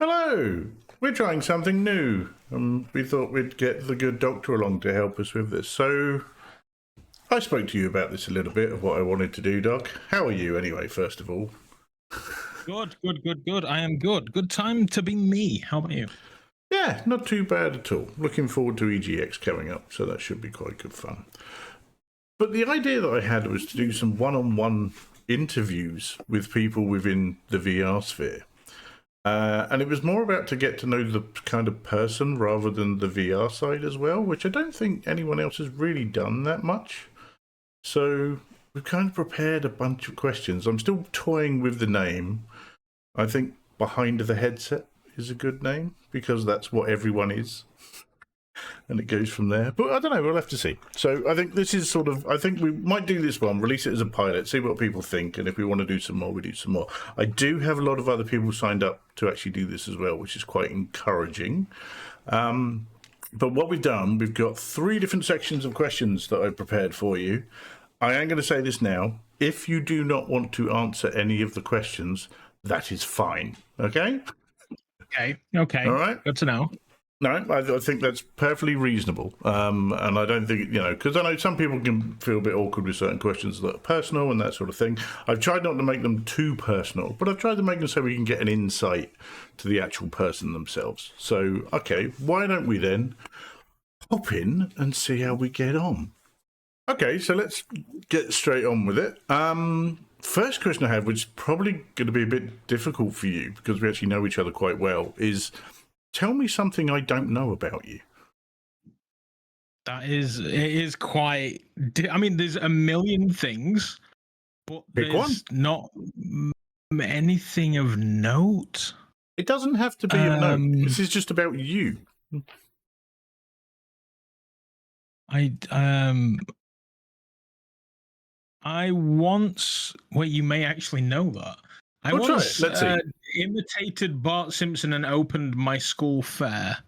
Hello! We're trying something new. We thought we'd get the good doctor along to help us with this. So, I spoke to you about this a little bit of what I wanted to do, Doc. How are you, anyway, first of all? Good. I am good. Good time to be me. How about you? Yeah, not too bad at all. Looking forward to EGX coming up, so that should be quite good fun. But the idea that I had was to do some one on one interviews with people within the VR sphere. And it was more about to get to know the kind of person rather than the VR side as well, which I don't think anyone else has really done that much. So we've kind of prepared a bunch of questions. I'm still toying with the name. I think Behind the Headset is a good name because that's what everyone is. And it goes from there. But I don't know, we'll have to see. So I think this is sort of, I think we might do this one, release it as a pilot, see what people think, and if we want to do some more, we do some more. I do have a lot of other people signed up to actually do this as well, which is quite encouraging. But what we've done, we've got 3 different sections of questions that I prepared for you. I am going to say this now. If you do not want to answer any of the questions, that is fine. Okay? Okay. All right. Good to know. No, I think that's perfectly reasonable. And I don't think, because I know some people can feel a bit awkward with certain questions that are personal and that sort of thing. I've tried not to make them too personal, but I've tried to make them so we can get an insight to the actual person themselves. So, okay, why don't we then hop in and see how we get on? Okay, so let's get straight on with it. First question I have, which is probably going to be a bit difficult for you because we actually know each other quite well, is tell me something I don't know about you. It is quite. I mean, there's a million things, but Pick there's one. not anything of note. It doesn't have to be of note. This is just about you. I once. Wait, you may actually know that. I We'll try once it. Let's see. imitated Bart Simpson and opened my school fair,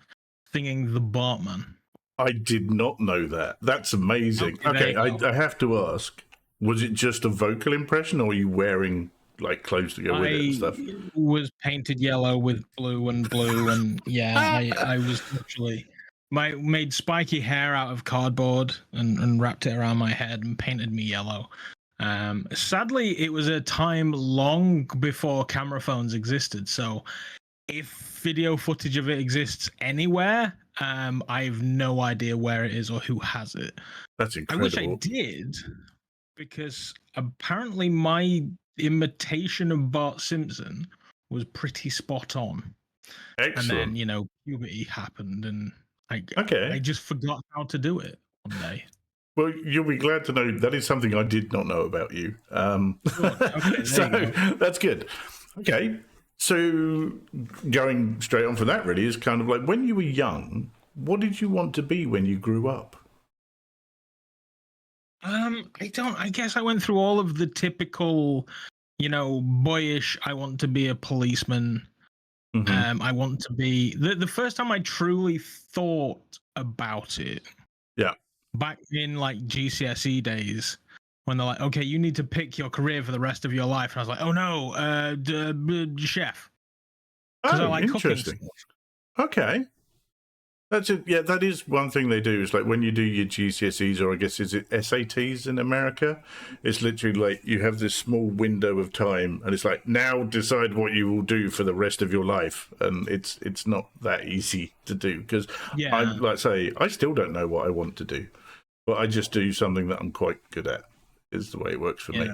singing the Bartman. I did not know that. That's amazing. Okay, Okay, I have to ask, was it just a vocal impression or were you wearing like clothes to go with it and stuff? Was painted yellow with blue and yeah, I was literally made spiky hair out of cardboard and wrapped it around my head and painted me yellow. Sadly, it was a time long before camera phones existed, so if video footage of it exists anywhere, I have no idea where it is or who has it. That's I wish I incredible. did, because apparently my imitation of Bart Simpson was pretty spot on. Excellent. And then, puberty happened and I Okay. just forgot how to do it one day. Well, you'll be glad to know that is something I did not know about you. Okay, so you go. that's good. Okay. So going straight on from that really is kind of like when you were young, what did you want to be when you grew up? I guess I went through all of the typical, boyish, I want to be a policeman. Mm-hmm. I want to be the first time I truly thought about it. Yeah. Back in like GCSE days, when they're like, okay, you need to pick your career for the rest of your life, and I was like, oh no, chef, because I Oh, like cooking interesting. stuff. Okay. That's it. Yeah, that is one thing they do is like when you do your GCSEs or I guess is it SATs in America, it's literally like you have this small window of time and it's like now decide what you will do for the rest of your life, and it's not that easy to do because Yeah, I like say I still don't know what I want to do, but I just do something that I'm quite good at. Is the way it works for me.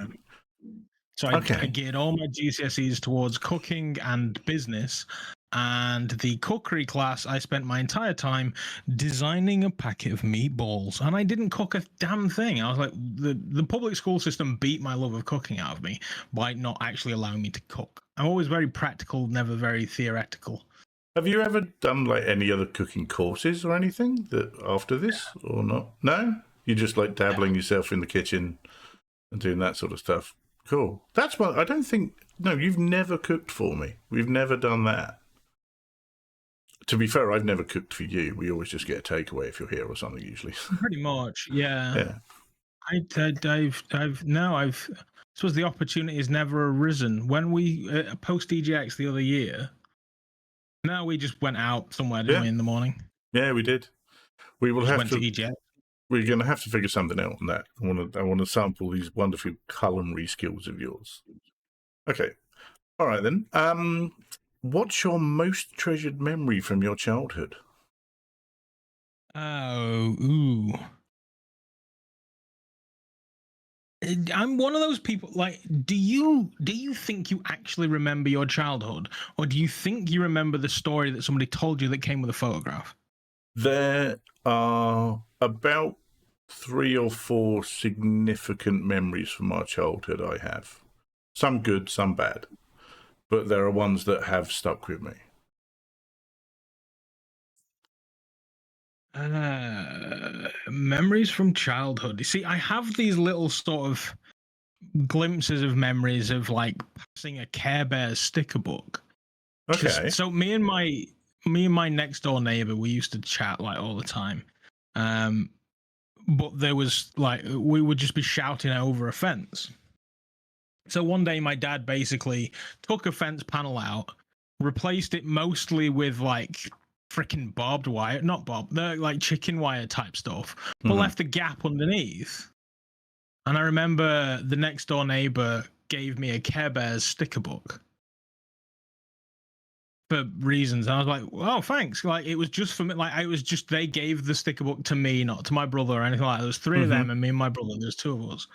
So I geared all my GCSEs towards cooking and business. And the cookery class, I spent my entire time designing a packet of meatballs, and I didn't cook a damn thing. I was like, the public school system beat my love of cooking out of me by not actually allowing me to cook. I'm always very practical, never very theoretical. Have you ever done like any other cooking courses or anything that after this or not? No, you just like dabbling yourself in the kitchen and doing that sort of stuff. Cool. That's what I don't think. No, you've never cooked for me. We've never done that. To be fair, I've never cooked for you. We always just get a takeaway if you're here or something. Usually. Pretty much, yeah. Yeah. I've suppose the opportunity has never arisen. When we post EGX the other year, No, we just went out somewhere, didn't we, in the morning? Yeah, we did. We will Just have went to EGX. We're going to have to figure something out on that. I want to sample these wonderful culinary skills of yours. Okay. All right then. What's your most treasured memory from your childhood? Oh, ooh. I'm one of those people. Like, do you think you actually remember your childhood, or do you think you remember the story that somebody told you that came with a photograph? There are about 3 or 4 significant memories from my childhood I have. Some good, some bad. But there are ones that have stuck with me. Memories from childhood. You see, I have these little sort of glimpses of memories of like passing a Care Bears sticker book. Okay. So me and my next door neighbor, we used to chat like all the time. But there was like we would just be shouting over a fence. So one day my dad basically took a fence panel out, replaced it mostly with like freaking barbed wire, not the like chicken wire type stuff, but left a gap underneath. And I remember the next door neighbor gave me a Care Bears sticker book for reasons. And I was like, oh, thanks. Like, it was just for me. Like, it was just, they gave the sticker book to me, not to my brother or anything like that. There was 3 of them and me and my brother. There's 2 of us.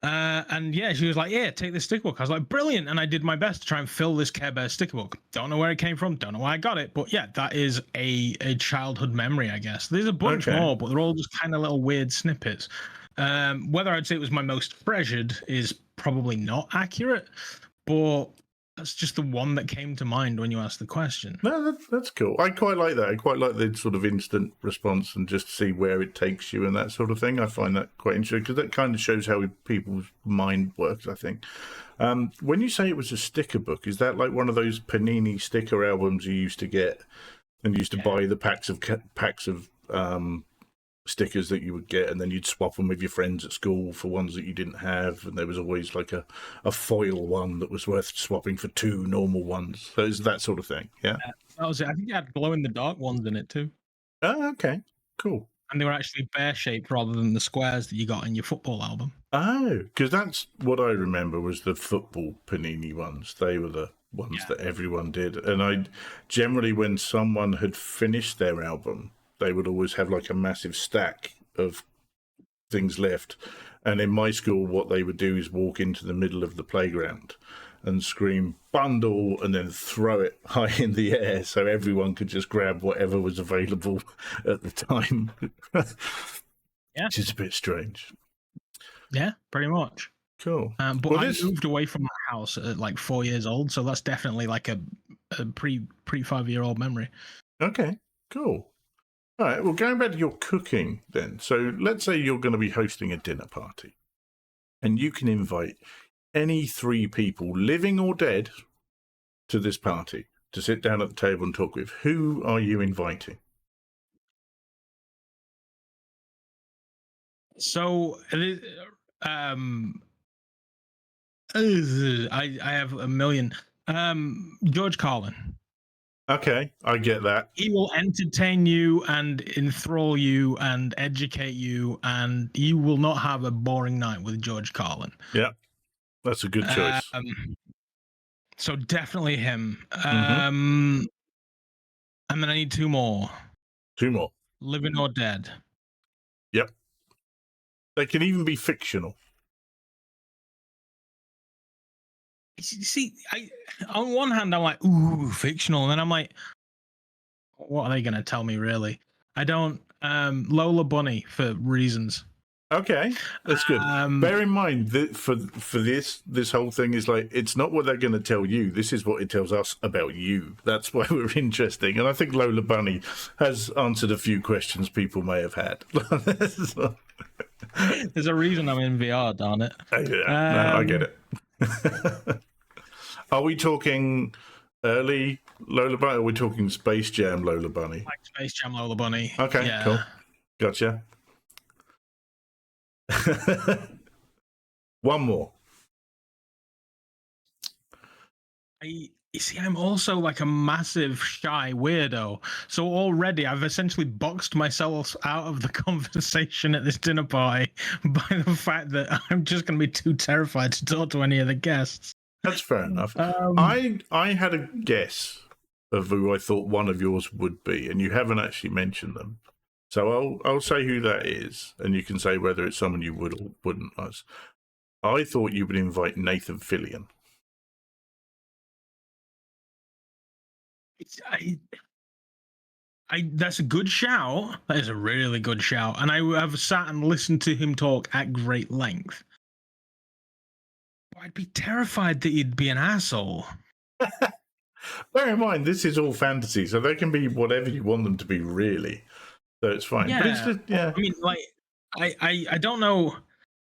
And yeah, she was like, yeah, take this sticker book. I was like, brilliant. And I did my best to try and fill this Care Bears sticker book. Don't know where it came from. Don't know why I got it. But yeah, that is a childhood memory, I guess. There's a bunch more, but they're all just kind of little weird snippets. Whether I'd say it was my most treasured is probably not accurate, but that's just the one that came to mind when you asked the question. No, that's cool. I quite like that. I quite like the sort of instant response and just see where it takes you and that sort of thing. I find that quite interesting because that kind of shows how people's mind works, I think. When you say it was a sticker book, is that like one of those Panini sticker albums you used to get and used to buy the packs of stickers that you would get, and then you'd swap them with your friends at school for ones that you didn't have, and there was always like a foil one that was worth swapping for 2 normal ones. So it's that sort of thing, yeah? That was it. I think it had glow-in-the-dark ones in it too. Oh, okay, cool. And they were actually bear-shaped rather than the squares that you got in your football album. Oh, because that's what I remember was the football Panini ones. They were the ones that everyone did. And I generally, when someone had finished their album, they would always have like a massive stack of things left. And in my school, what they would do is walk into the middle of the playground and scream bundle and then throw it high in the air so everyone could just grab whatever was available at the time. Yeah. Which is a bit strange. Yeah, pretty much. Cool. But I moved away from my house at like 4 years old, so that's definitely like a pre 5-year-old memory. Okay, cool. All right, well, going back to your cooking then. So let's say you're going to be hosting a dinner party and you can invite any 3 people, living or dead, to this party to sit down at the table and talk with. Who are you inviting? So, I have a million. George Carlin. Okay, I get that. He will entertain you and enthrall you and educate you, and you will not have a boring night with George Carlin. Yeah, that's a good choice. So definitely him. And then I need 2 more. 2 more. Living or dead. Yep. They can even be fictional. See, on one hand, I'm like, ooh, fictional. And then I'm like, what are they going to tell me, really? I don't. Lola Bunny for reasons. Okay, that's good. Bear in mind that for this whole thing is like, it's not what they're going to tell you. This is what it tells us about you. That's why we're interesting. And I think Lola Bunny has answered a few questions people may have had. There's a reason I'm in VR, darn it. I get it. Are we talking early Lola Bunny? Or are we talking Space Jam Lola Bunny? Like Space Jam Lola Bunny. Okay, yeah. Cool. Gotcha. 1 more. You see, I'm also like a massive shy weirdo. So already I've essentially boxed myself out of the conversation at this dinner party by the fact that I'm just going to be too terrified to talk to any of the guests. That's fair enough. Um, I had a guess of who I thought one of yours would be, and you haven't actually mentioned them. So I'll say who that is, and you can say whether it's someone you would or wouldn't. I thought you would invite Nathan Fillion. that's a good shout. That is a really good shout. And I have sat and listened to him talk at great length. I'd be terrified that he'd be an asshole. Bear in mind, this is all fantasy, so they can be whatever you want them to be, really. So it's fine. Yeah. But it's just, yeah. I mean, like, I don't know.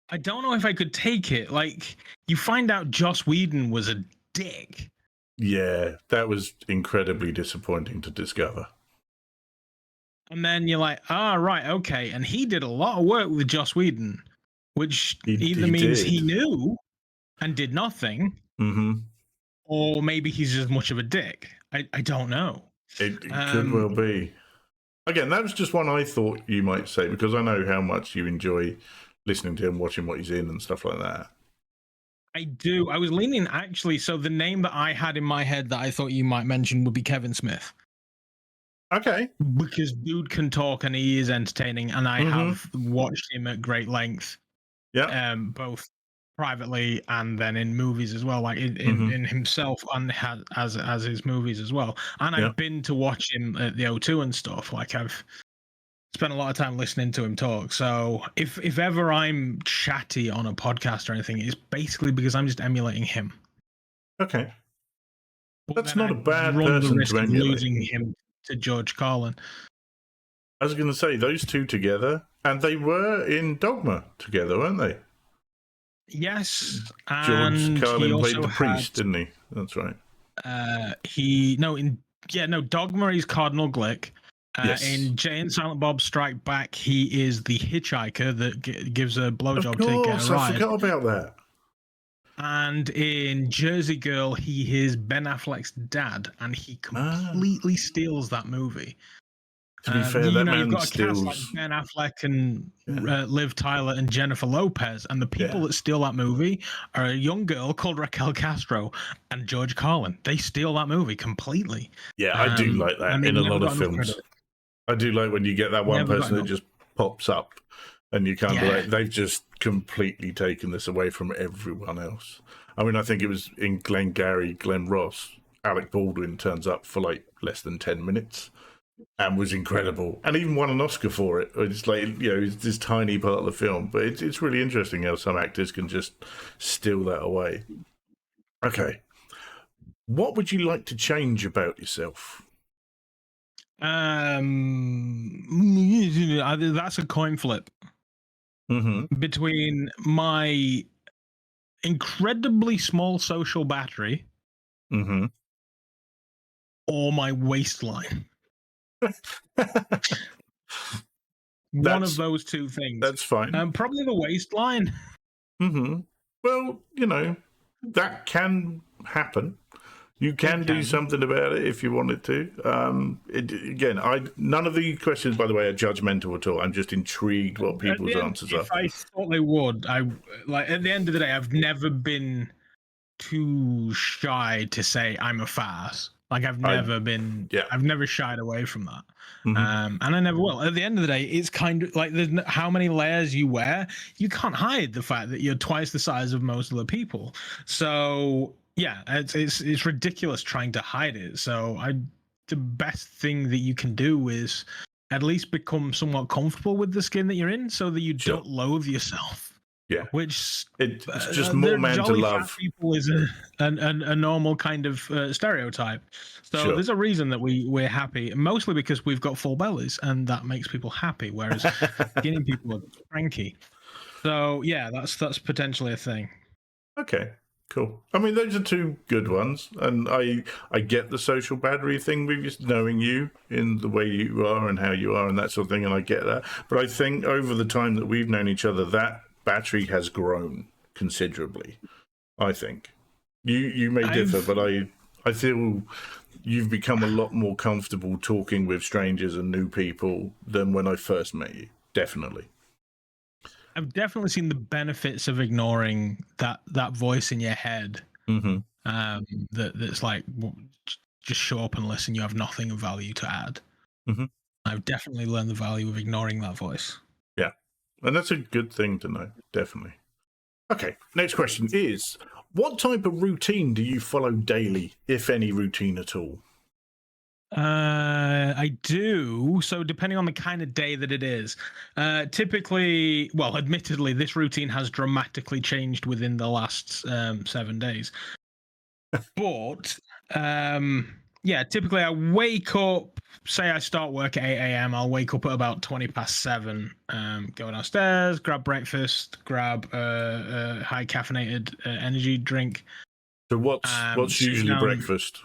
I don't know if I could take it. Like, you find out Joss Whedon was a dick. Yeah, that was incredibly disappointing to discover. And then you're like, right, okay. And he did a lot of work with Joss Whedon, which either means he knew and did nothing, or maybe he's as much of a dick. I don't know. It could well be. Again, that was just one I thought you might say, because I know how much you enjoy listening to him, watching what he's in and stuff like that. I do. I was leaning, actually, so the name that I had in my head that I thought you might mention would be Kevin Smith. Okay. Because dude can talk and he is entertaining, and I have watched him at great length. Yeah. Both privately and then in movies as well, like in himself and as his movies as well. And I've been to watch him at the O2 and stuff. Like, I've spent a lot of time listening to him talk. So if ever I'm chatty on a podcast or anything, it's basically because I'm just emulating him. Okay. But that's not a bad person to emulate. Losing him to George Carlin. I was going to say, those two together, and they were in Dogma together, weren't they? Yes. George Carlin played the priest, didn't he? That's right. Dogma is Cardinal Glick. Yes. In Jay and Silent Bob Strike Back, he is the hitchhiker that gives a blowjob to get a ride. I forgot about that. And in Jersey Girl, he is Ben Affleck's dad, and he completely steals that movie. To be fair, that man you've got steals. A cast like Ben Affleck and Liv Tyler and Jennifer Lopez, and the people that steal that movie are a young girl called Raquel Castro and George Carlin. They steal that movie completely. Yeah, I do like that in a lot of films. Credit. I do like when you get that one person that just pops up, and you kind of like, they've just completely taken this away from everyone else. I mean, I think it was in Glengarry Glen Ross. Alec Baldwin turns up for like less than 10 minutes. And was incredible, and even won an Oscar for it. It's like, it's this tiny part of the film, but it's really interesting how some actors can just steal that away. Okay, what would you like to change about yourself? That's a coin flip between my incredibly small social battery or my waistline. One of those two things. That's fine. Probably the waistline. Well, that can happen. You can do something about it if you wanted to. None of the questions, by the way, are judgmental at all. I'm just intrigued what people's answers are. If I thought they would, at the end of the day, I've never been too shy to say I'm a fast. Like, I've never shied away from that. And I never will. At the end of the day, it's kind of like, how many layers you wear, you can't hide the fact that you're twice the size of most of the people. So yeah, it's ridiculous trying to hide it. So the best thing that you can do is at least become somewhat comfortable with the skin that you're in, so that you don't loathe yourself. Yeah, which it's just more man to love. People is a normal kind of stereotype. So there's a reason that we're happy, mostly because we've got full bellies, and that makes people happy. Whereas skinny people are cranky. So yeah, that's potentially a thing. Okay, cool. I mean, those are two good ones, and I get the social battery thing with just knowing you in the way you are and how you are and that sort of thing, and I get that. But I think over the time that we've known each other, that battery has grown considerably. I think you may differ, but I feel you've become a lot more comfortable talking with strangers and new people than when I first met you. Definitely. I've definitely seen the benefits of ignoring that voice in your head. Mm-hmm. That's like, just show up and listen. You have nothing of value to add. Mm-hmm. I've definitely learned the value of ignoring that voice. Yeah, and that's a good thing to know. Definitely. Okay, next question is, what type of routine do you follow daily, if any routine at all? I do. So depending on the kind of day that it is, typically, well, admittedly, this routine has dramatically changed within the last 7 days. But yeah, typically I wake up. Say I start work at 8 a.m. I'll wake up at about 7:20. Go downstairs, grab breakfast, grab a high caffeinated energy drink. So what's sit usually down. breakfast?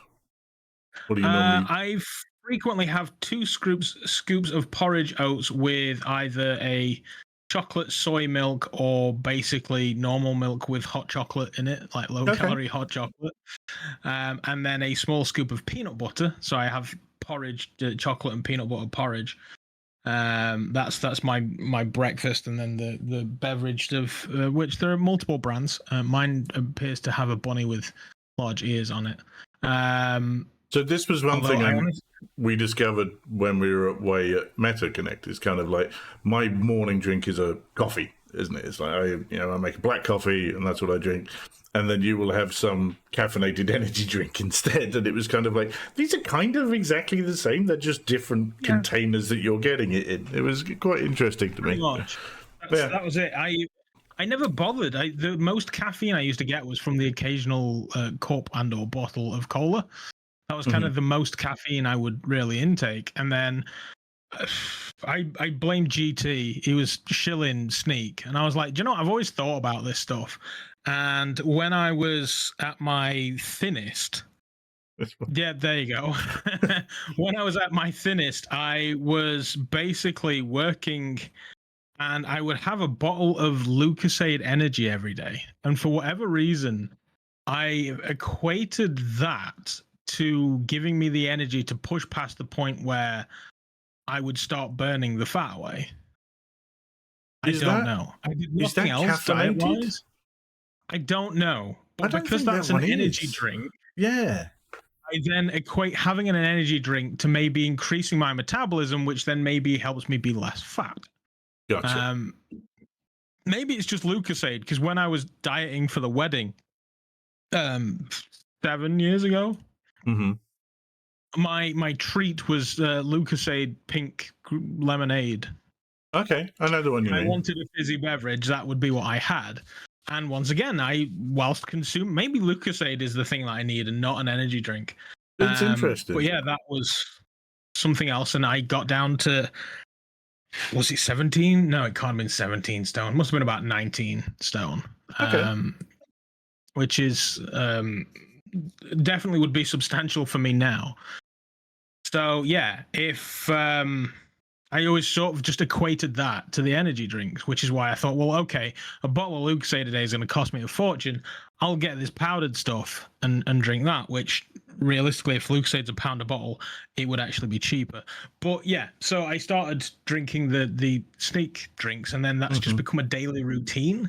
What do you normally? I frequently have 2 scoops of porridge oats with either a chocolate soy milk or basically normal milk with hot chocolate in it, like low calorie hot chocolate, and then a small scoop of peanut butter. So I have porridge, chocolate and peanut butter porridge. That's my breakfast, and then the beverage of which there are multiple brands. Mine appears to have a bunny with large ears on it. So this was one thing we discovered when we were away at MetaConnect. It's kind of like my morning drink is a coffee, isn't it? It's like I make a black coffee and that's what I drink, and then you will have some caffeinated energy drink instead. And it was kind of like these are kind of exactly the same. They're just different containers that you're getting it in. It was quite interesting to me. That was it. I never bothered. The most caffeine I used to get was from the occasional cup and or bottle of cola. That was kind of the most caffeine I would really intake. And then I blamed GT. He was shilling Sneak. And I was like, do you know what? I've always thought about this stuff. And when I was at my thinnest, yeah, there you go. When I was at my thinnest, I was basically working and I would have a bottle of Lucasade Energy every day. And for whatever reason, I equated that to giving me the energy to push past the point where I would start burning the fat away. I don't know. I did nothing else diet-wise. I don't know. But because that's an energy drink, yeah, I then equate having an energy drink to maybe increasing my metabolism, which then maybe helps me be less fat. Gotcha. Maybe it's just Lucasade, because when I was dieting for the wedding 7 years ago, my treat was Lucasade pink lemonade. Okay, I know the one you mean. I wanted a fizzy beverage. That would be what I had. And once again, whilst consuming, maybe Lucasade is the thing that I need and not an energy drink. It's interesting. But yeah, that was something else. And I got down to, was it 17? No, it can't have been 17 stone. It must have been about 19 stone. Okay. Which is definitely would be substantial for me now. So yeah, if I always sort of just equated that to the energy drinks, which is why I thought, well, okay, a bottle of Lucasade a day is going to cost me a fortune. I'll get this powdered stuff and drink that, which realistically, if Lucasade's £1 a bottle, it would actually be cheaper. But yeah, so I started drinking the Sneak drinks, and then that's just become a daily routine.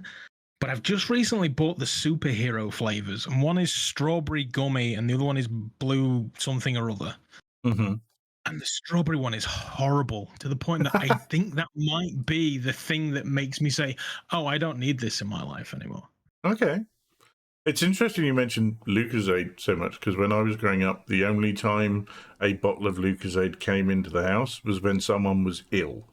But I've just recently bought the superhero flavors, and one is strawberry gummy, and the other one is blue something or other. And the strawberry one is horrible, to the point that I think that might be the thing that makes me say, oh, I don't need this in my life anymore. Okay. It's interesting you mentioned Lucasade so much, because when I was growing up, the only time a bottle of Lucasade came into the house was when someone was ill.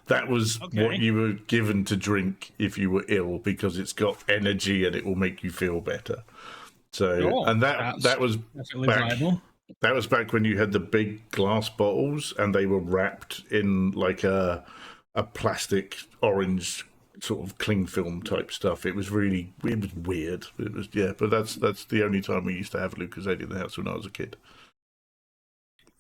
That was what you were given to drink if you were ill, because it's got energy and it will make you feel better. So, and that was back when you had the big glass bottles and they were wrapped in like a plastic orange sort of cling film type stuff. It was weird. It was, yeah, but that's the only time we used to have Lucasade in the house when I was a kid.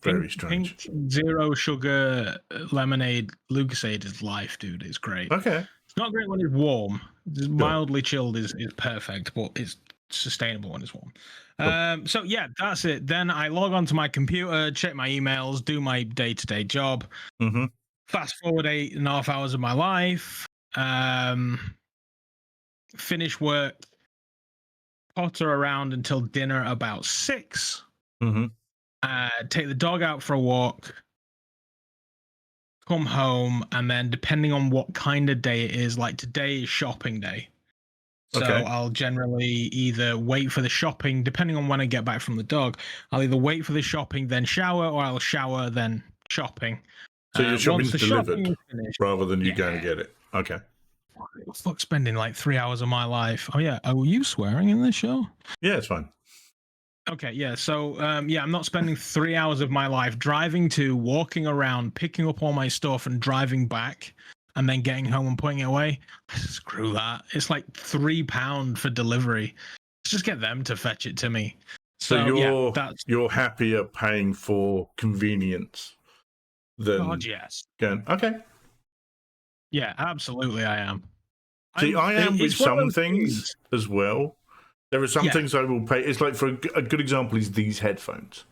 Very strange. Pink zero sugar lemonade Lucasade is life, dude. It's great. Okay. It's not great when it's warm. Mildly chilled is perfect, but it's sustainable when it's warm. Cool. So yeah, that's it. Then I log onto my computer, check my emails, do my day-to-day job. Mm-hmm. Fast forward 8.5 hours of my life. Finish work, potter around until dinner about 6. Mm-hmm. Take the dog out for a walk, come home, and then depending on what kind of day it is, like today is shopping day. So Okay. I'll generally either wait for the shopping, depending on when I get back from the dog. I'll either wait for the shopping, then shower, or I'll shower, then shopping. So your Once shopping's the delivered shopping is finished, rather than you going to get it. Okay. fuck spending like 3 hours of my life. Oh yeah, were you swearing in this show? Yeah, it's fine. Okay, yeah. So, yeah, I'm not spending 3 hours of my life driving to, walking around, picking up all my stuff, and driving back, and then getting home and putting it away. Screw that. It's like £3 for delivery. Let's just get them to fetch it to me. So yeah, you're happier paying for convenience than God, yes. going. Okay. Yeah, absolutely, I am. See, I am with it's one of some those things as well. There are some Yeah. things I will pay. It's like, for a good example is these headphones.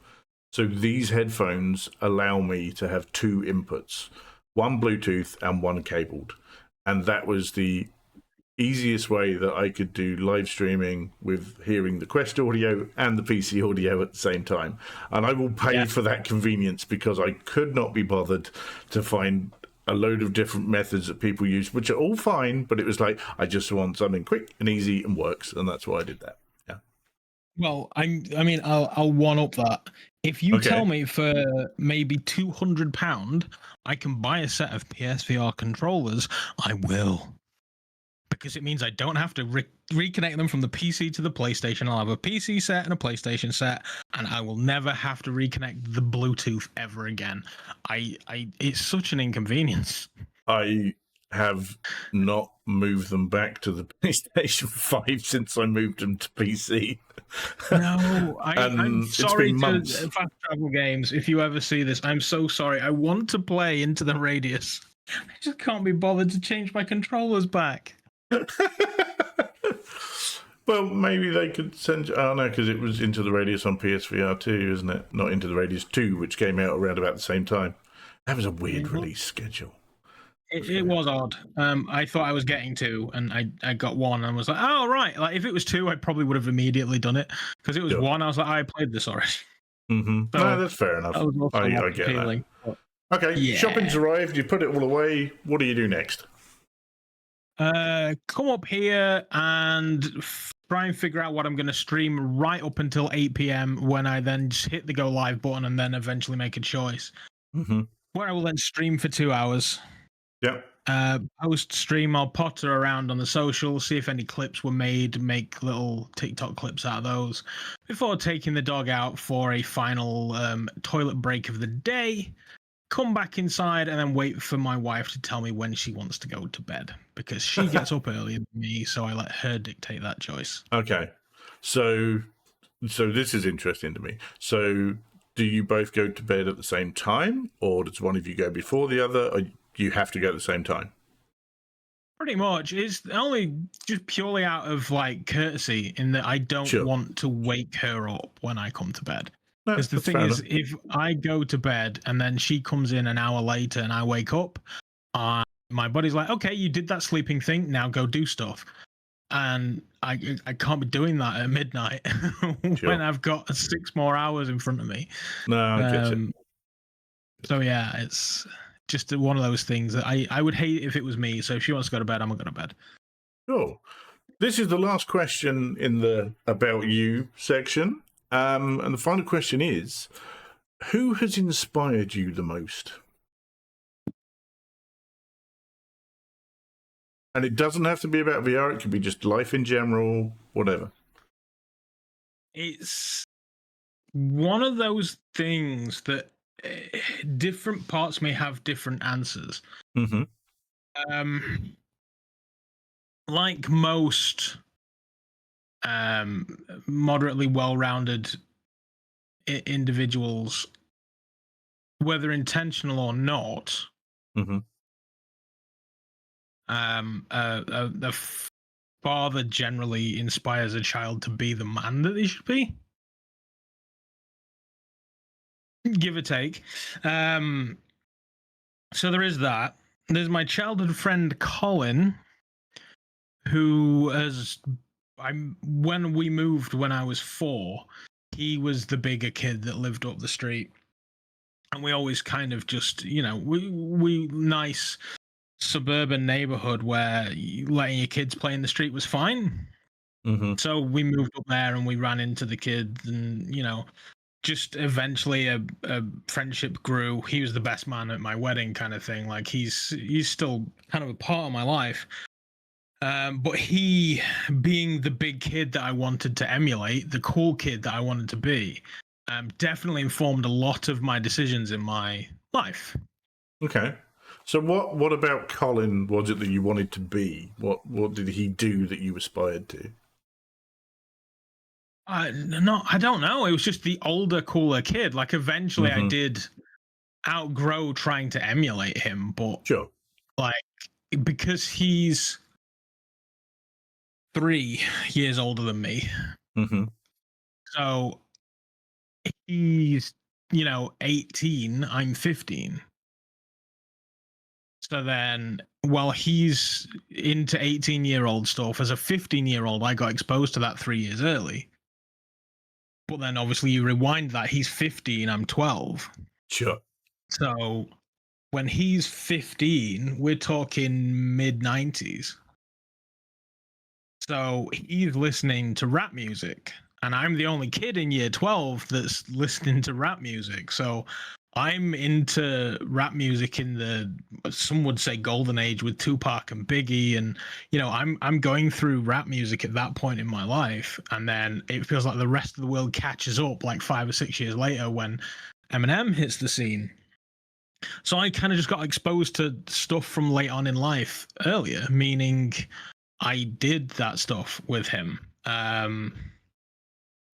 So these headphones allow me to have 2 inputs, one Bluetooth and one cabled. And that was the easiest way that I could do live streaming with hearing the Quest audio and the PC audio at the same time. And I will pay for that convenience because I could not be bothered to find a load of different methods that people use, which are all fine, but it was like, I just want something quick and easy and works, and that's why I did that. Yeah. Well, I'll one up that. If you tell me for maybe £200 I can buy a set of PSVR controllers, I will. Because it means I don't have to reconnect them from the PC to the PlayStation. I'll have a PC set and a PlayStation set, and I will never have to reconnect the Bluetooth ever again. It's such an inconvenience. I have not moved them back to the PlayStation 5 since I moved them to PC. No, I'm sorry to Fast Travel Games. If you ever see this, I'm so sorry. I want to play Into the Radius. I just can't be bothered to change my controllers back. Well, maybe they could send. Oh no, because it was Into the Radius on PSVR 2, isn't it? Not Into the Radius 2, which came out around about the same time. That was a weird release schedule. It was odd. I thought I was getting 2, and I got 1, and was like, oh right. Like if it was 2, I probably would have immediately done it. Because it was 1, I was like, I played this already. Mm-hmm. So no, that's fair enough. That I get that. Okay, shopping's arrived. You put it all away. What do you do next? Come up here and try and figure out what I'm going to stream right up until 8 p.m. when I then just hit the go live button and then eventually make a choice. Mm-hmm. Where I will then stream for 2 hours. Yep. Post stream, I'll potter around on the socials, see if any clips were made, make little TikTok clips out of those before taking the dog out for a final toilet break of the day. Come back inside and then wait for my wife to tell me when she wants to go to bed because she gets up earlier than me, so I let her dictate that choice. Okay, so this is interesting to me. So do you both go to bed at the same time, or does one of you go before the other, or you have to go at the same time? Pretty much. It's only just purely out of like courtesy in that I don't want to wake her up when I come to bed. Because the thing is, if I go to bed and then she comes in an hour later and I wake up, my body's like, okay, you did that sleeping thing, now go do stuff. And I can't be doing that at midnight when I've got 6 more hours in front of me. No, I get it. So yeah, it's just one of those things that I would hate if it was me. So if she wants to go to bed, I'm going to go to bed. Cool. This is the last question in the About You section. And the final question is, who has inspired you the most? And it doesn't have to be about VR. It could be just life in general, whatever. It's one of those things that different parts may have different answers. Mm-hmm. Like most moderately well-rounded individuals, whether intentional or not, mm-hmm. father generally inspires a child to be the man that they should be, give or take. So there is that. There's my childhood friend Colin, who when we moved when I was 4, he was the bigger kid that lived up the street. And we always kind of just, we nice suburban neighborhood where letting your kids play in the street was fine. Mm-hmm. So we moved up there and we ran into the kids, and just eventually a friendship grew. He was the best man at my wedding, kind of thing. Like he's still kind of a part of my life. But he, being the big kid that I wanted to emulate, the cool kid that I wanted to be, definitely informed a lot of my decisions in my life. Okay. So what about Colin was it that you wanted to be? What did he do that you aspired to? No, I don't know. It was just the older, cooler kid. Like eventually I did outgrow trying to emulate him, but sure, like because he's 3 years older than me. Mm-hmm. So he's, 18, I'm 15. So then, while he's into 18-year-old stuff, as a 15-year-old, I got exposed to that 3 years early. But then obviously you rewind that, he's 15, I'm 12. Sure. So when he's 15, we're talking mid-90s. So he's listening to rap music, and I'm the only kid in year 12 that's listening to rap music. So I'm into rap music in the, some would say, golden age with Tupac and Biggie, and I'm going through rap music at that point in my life, and then it feels like the rest of the world catches up like 5 or 6 years later when Eminem hits the scene. So I kind of just got exposed to stuff from late on in life earlier, meaning I did that stuff with him.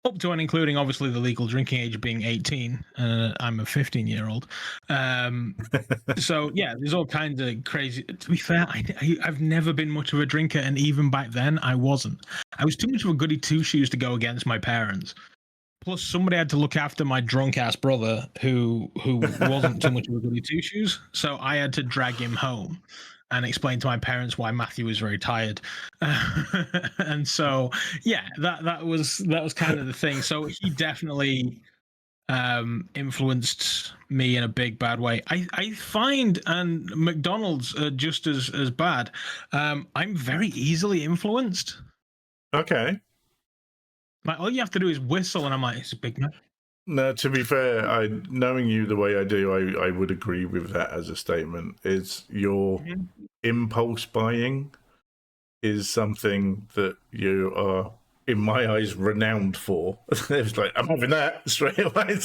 Up to and including obviously the legal drinking age being 18. I'm a 15-year-old. So yeah, there's all kinds of crazy. To be fair, I've never been much of a drinker, and even back then, I wasn't. I was too much of a goody two shoes to go against my parents. Plus, somebody had to look after my drunk ass brother, who wasn't too much of a goody two shoes. So I had to drag him home and explain to my parents why Matthew was very tired. And so, yeah, that was kind of the thing. So he definitely influenced me in a big bad way. I find, and McDonald's are just as bad. I'm very easily influenced. Okay. Like all you have to do is whistle, and I'm like, it's a Big Mac. No, to be fair, knowing you the way I do, I would agree with that as a statement. Is your impulse buying is something that you are, in my eyes, renowned for. It's like, I'm having that straight away.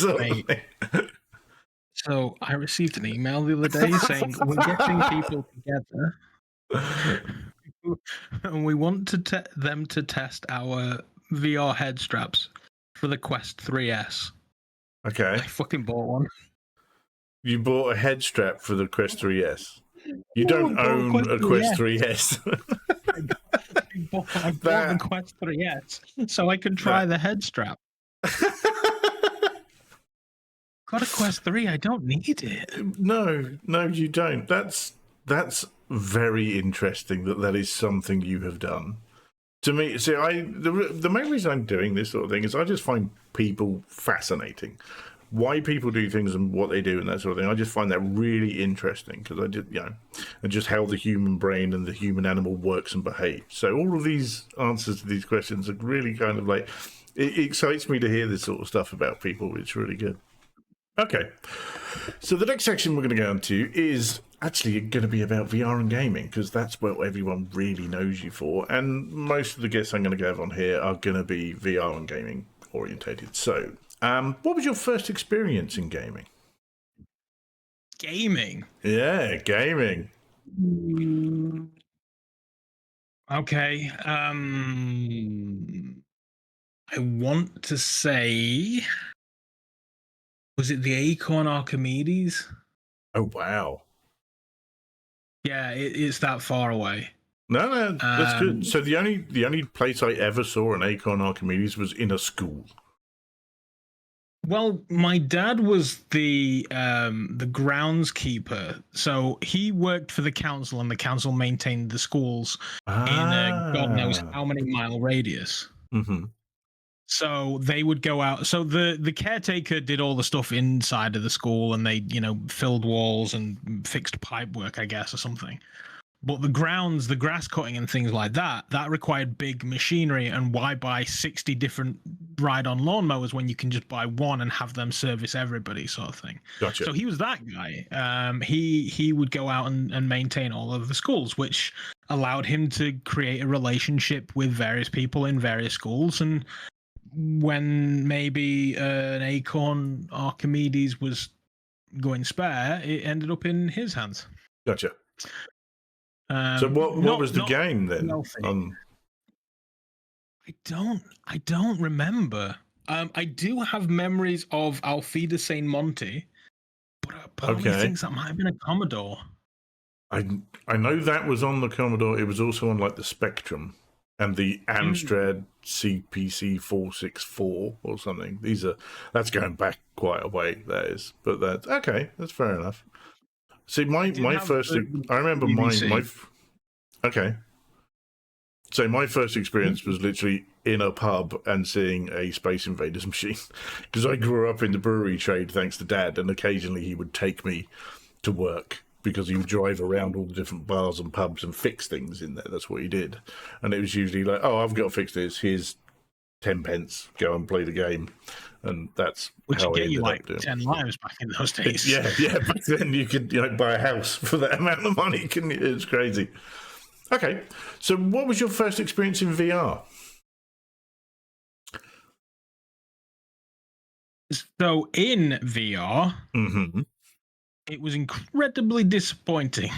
So I received an email the other day saying we're getting people together and we want them to test our VR head straps for the Quest 3S. Okay. I fucking bought one. You bought a head strap for the Quest 3S. You don't own a Quest 3S. I bought the Quest 3S so I can try the head strap. Got a Quest 3. I don't need it. No, you don't. That's very interesting that is something you have done. To me, see, the main reason I'm doing this sort of thing is I just find people fascinating. Why people do things and what they do and that sort of thing. I just find that really interesting because I did, and just how the human brain and the human animal works and behaves. So all of these answers to these questions are really kind of like, it excites me to hear this sort of stuff about people. It's really good. Okay. So the next section we're going to go into is actually going to be about VR and gaming because that's what everyone really knows you for. And most of the guests I'm going to go on here are going to be VR and gaming orientated. So, what was your first experience in gaming? Gaming? Yeah, gaming. Okay. I want to say, was it the Acorn Archimedes? Oh, wow. Yeah, it's that far away. No, that's Um, good. So the only place I ever saw an Acorn Archimedes was in a school. Well, my dad was the groundskeeper, so he worked for the council, and the council maintained the schools in a God knows how many mile radius. Mm-hmm. So they would go out. So the caretaker did all the stuff inside of the school, and they filled walls and fixed pipe work, I guess, or something. But the grounds, the grass cutting and things like that, that required big machinery. And why buy 60 different ride-on lawnmowers when you can just buy one and have them service everybody, sort of thing. Gotcha. So he was that guy. He would go out and maintain all of the schools, which allowed him to create a relationship with various people in various schools. And when maybe an Acorn Archimedes was going spare, it ended up in his hands. Gotcha. So what was the game then? I don't remember. I do have memories of Auf Wiedersehen Monty, but part of me thinks that might have been a Commodore. I know that was on the Commodore. It was also on like the Spectrum and the Amstrad CPC 464 or something. That's going back quite a way. That is, but that's okay. That's fair enough. See, my first, I remember my okay. So my first experience was literally in a pub and seeing a Space Invaders machine, because I grew up in the brewery trade thanks to Dad, and occasionally he would take me to work because he would drive around all the different bars and pubs and fix things in there. That's what he did, and it was usually like, "Oh, I've got to fix this. Here's 10 pence. Go and play the game." And that's how I ended up doing 10 lives back in those days. Yeah. Back then you could buy a house for that amount of money. It's crazy. Okay, so what was your first experience in VR? So in VR, it was incredibly disappointing.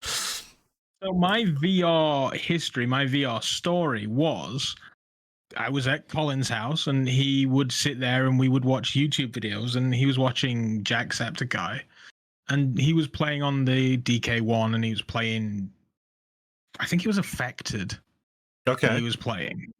So my VR history, my VR story was, I was at Colin's house and he would sit there and we would watch YouTube videos, and he was watching Jacksepticeye, and he was playing on the DK1, and he was playing, I think he was Affected. Okay. He was playing.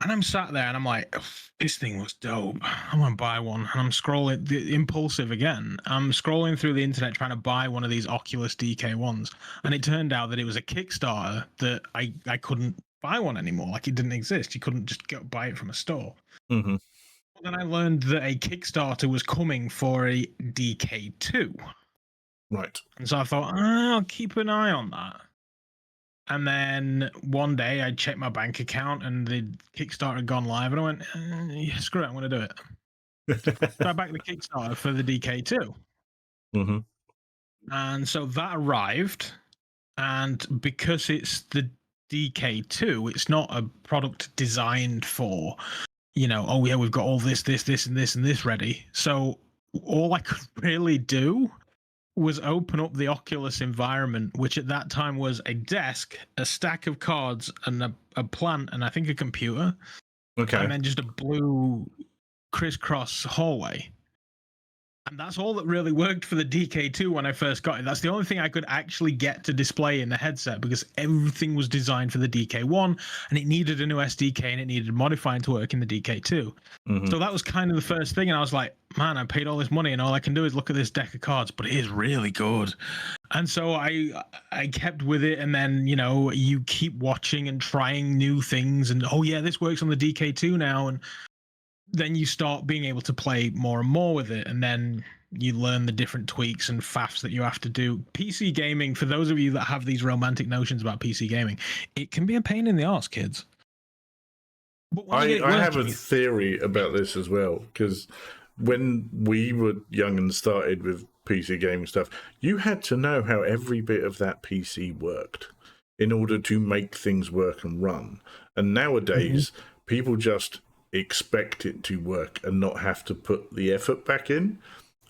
And I'm sat there and I'm like, this thing was dope. I'm going to buy one. And I'm scrolling, impulsive again. I'm scrolling through the internet trying to buy one of these Oculus DK1s. And it turned out that it was a Kickstarter that I couldn't buy one anymore. Like, it didn't exist. You couldn't just go buy it from a store. Mm-hmm. Then I learned that a Kickstarter was coming for a DK2. Right. And so I thought, I'll keep an eye on that. And then one day I checked my bank account and the Kickstarter had gone live, and I went, yeah, screw it, I'm going to do it. So I backed the Kickstarter for the DK2. Mm-hmm. And so that arrived. And because it's the DK2, it's not a product designed for, oh yeah, we've got all this, and this ready. So all I could really do was open up the Oculus environment, which at that time was a desk, a stack of cards, and a plant, and I think a computer. Okay. And then just a blue crisscross hallway. And that's all that really worked for the DK2 when I first got it. That's the only thing I could actually get to display in the headset, because everything was designed for the DK1, and it needed a new SDK, and it needed modifying to work in the DK2. Mm-hmm. So that was kind of the first thing, and I was like, man, I paid all this money, and all I can do is look at this deck of cards, but it is really good. And so I kept with it, and then, you keep watching and trying new things, and, oh yeah, this works on the DK2 now, and then you start being able to play more and more with it, and then you learn the different tweaks and faffs that you have to do. PC gaming, for those of you that have these romantic notions about PC gaming, it can be a pain in the arse, kids. But I have a theory about this as well, because when we were young and started with PC gaming stuff, you had to know how every bit of that PC worked in order to make things work and run. And nowadays, people just expect it to work and not have to put the effort back in.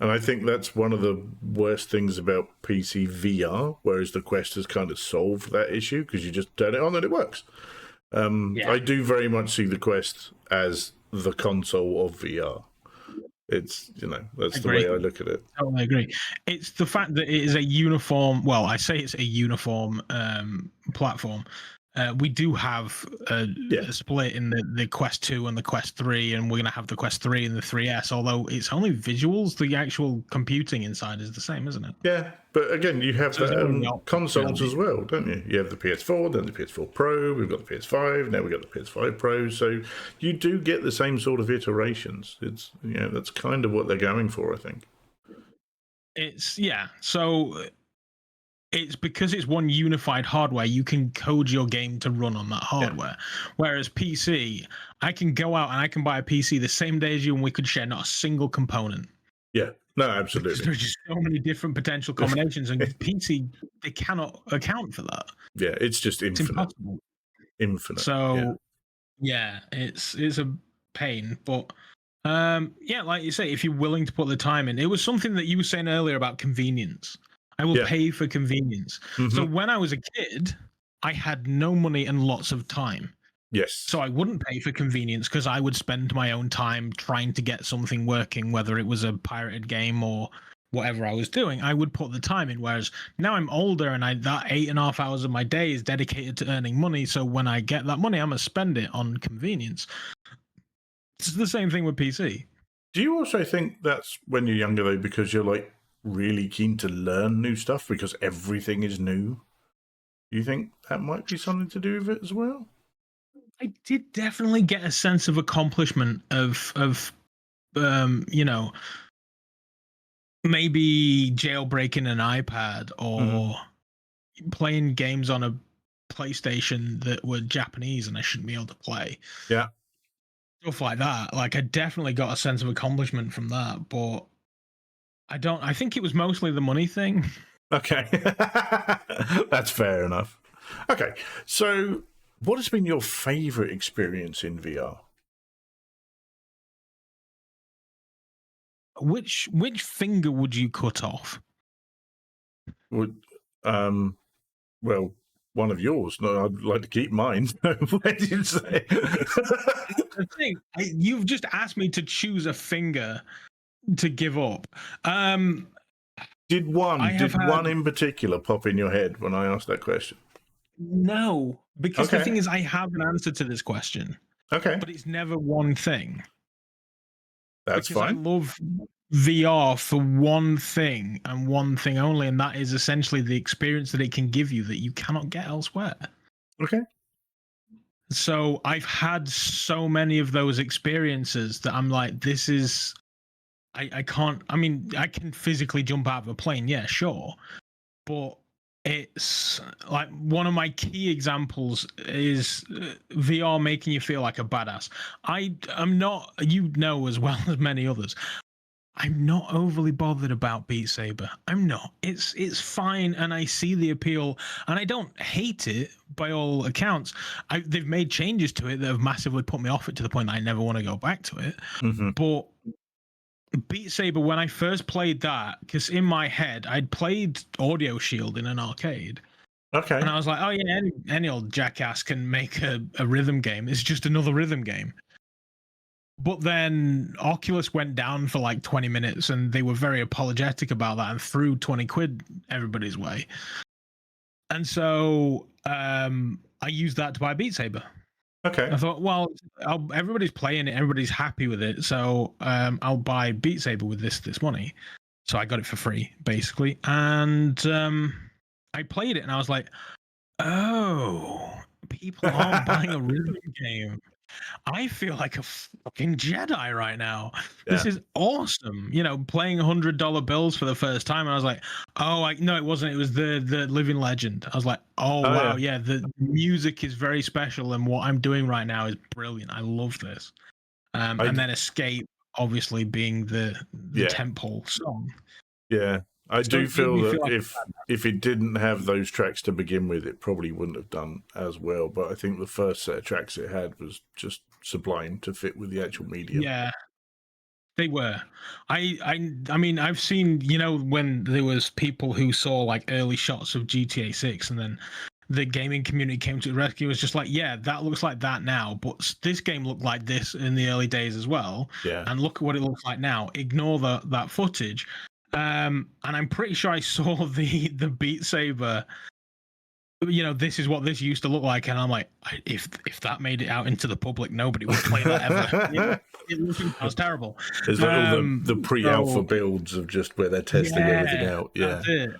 And I think that's one of the worst things about PC VR, whereas the Quest has kind of solved that issue, because you just turn it on and it works. I do very much see the Quest as the console of VR. It's, that's the Agree. way I look at it. Totally agree. It's the fact that it is a uniform. Well, I say it's a uniform platform. We do have a split in the Quest 2 and the Quest 3, and we're going to have the Quest 3 and the 3S, although it's only visuals. The actual computing inside is the same, isn't it? Yeah, but again, you have consoles as well, don't you? You have the PS4, then the PS4 Pro, we've got the PS5, now we've got the PS5 Pro, so you do get the same sort of iterations. It's, that's kind of what they're going for, I think. So it's because it's one unified hardware, you can code your game to run on that hardware. Yeah. Whereas PC, I can go out and I can buy a PC the same day as you, and we could share not a single component. Yeah, no, absolutely. Because there's just so many different potential combinations, and PC, they cannot account for that. Yeah, it's just infinite. It's impossible. Infinite. So, yeah, it's a pain, but like you say, if you're willing to put the time in, it was something that you were saying earlier about convenience. I will pay for convenience. Mm-hmm. So when I was a kid, I had no money and lots of time. Yes. So I wouldn't pay for convenience because I would spend my own time trying to get something working, whether it was a pirated game or whatever I was doing. I would put the time in. Whereas now I'm older and that 8.5 hours of my day is dedicated to earning money. So when I get that money, I'm going to spend it on convenience. It's the same thing with PC. Do you also think that's when you're younger, though, because you're like really keen to learn new stuff because everything is new? Do you think that might be something to do with it as well? I did definitely get a sense of accomplishment of maybe jailbreaking an iPad or playing games on a PlayStation that were Japanese and I shouldn't be able to play. Yeah. Stuff like that. Like I definitely got a sense of accomplishment from that, but I think it was mostly the money thing. Okay. That's fair enough. Okay. So what has been your favorite experience in VR? Which finger would you cut off? Well, one of yours. No, I'd like to keep mine. What did you say? The thing, you've just asked me to choose a finger to give up. Did one in particular pop in your head when I asked that question? No, because the thing is, I have an answer to this question. Okay, but it's never one thing. That's fine. I love VR for one thing and one thing only, and that is essentially the experience that it can give you that you cannot get elsewhere. Okay. So I've had so many of those experiences that I'm like, this is, I can't, I mean, I can physically jump out of a plane, yeah, sure. But it's like one of my key examples is VR making you feel like a badass. I'm not, as well as many others, I'm not overly bothered about Beat Saber. I'm not. It's fine, and I see the appeal, and I don't hate it by all accounts. They've made changes to it that have massively put me off it to the point that I never want to go back to it. Mm-hmm. But Beat Saber, when I first played that, because in my head I'd played Audio Shield in an arcade. Okay. And I was like, oh yeah, any old jackass can make a rhythm game. It's just another rhythm game. But then Oculus went down for like 20 minutes and they were very apologetic about that and threw 20 quid everybody's way. And so I used that to buy Beat Saber. Okay. I thought, well, everybody's playing it, everybody's happy with it, so I'll buy Beat Saber with this money. So I got it for free, basically. And I played it and I was like, oh, people aren't buying a rhythm game. I feel like a fucking Jedi right now. Yeah. This is awesome. Playing $100 bills for the first time. And I was like, no, it wasn't. It was the Living Legend. I was like, wow. Yeah. The music is very special. And what I'm doing right now is brilliant. I love this. And then Escape, obviously, being the tentpole song. Yeah. I do feel that like if it didn't have those tracks to begin with, it probably wouldn't have done as well. But I think the first set of tracks it had was just sublime to fit with the actual medium. Yeah, they were. I mean, I've seen, when there was people who saw like early shots of GTA 6 and then the gaming community came to the rescue. It was just like, yeah, that looks like that now, but this game looked like this in the early days as well. Yeah. And look at what it looks like now. Ignore that footage. And I'm pretty sure I saw the Beat Saber. This is what this used to look like, and I'm like, if that made it out into the public, nobody would play that ever. It was terrible. There's like all the pre-alpha builds of just where they're testing everything out. Yeah. That's it.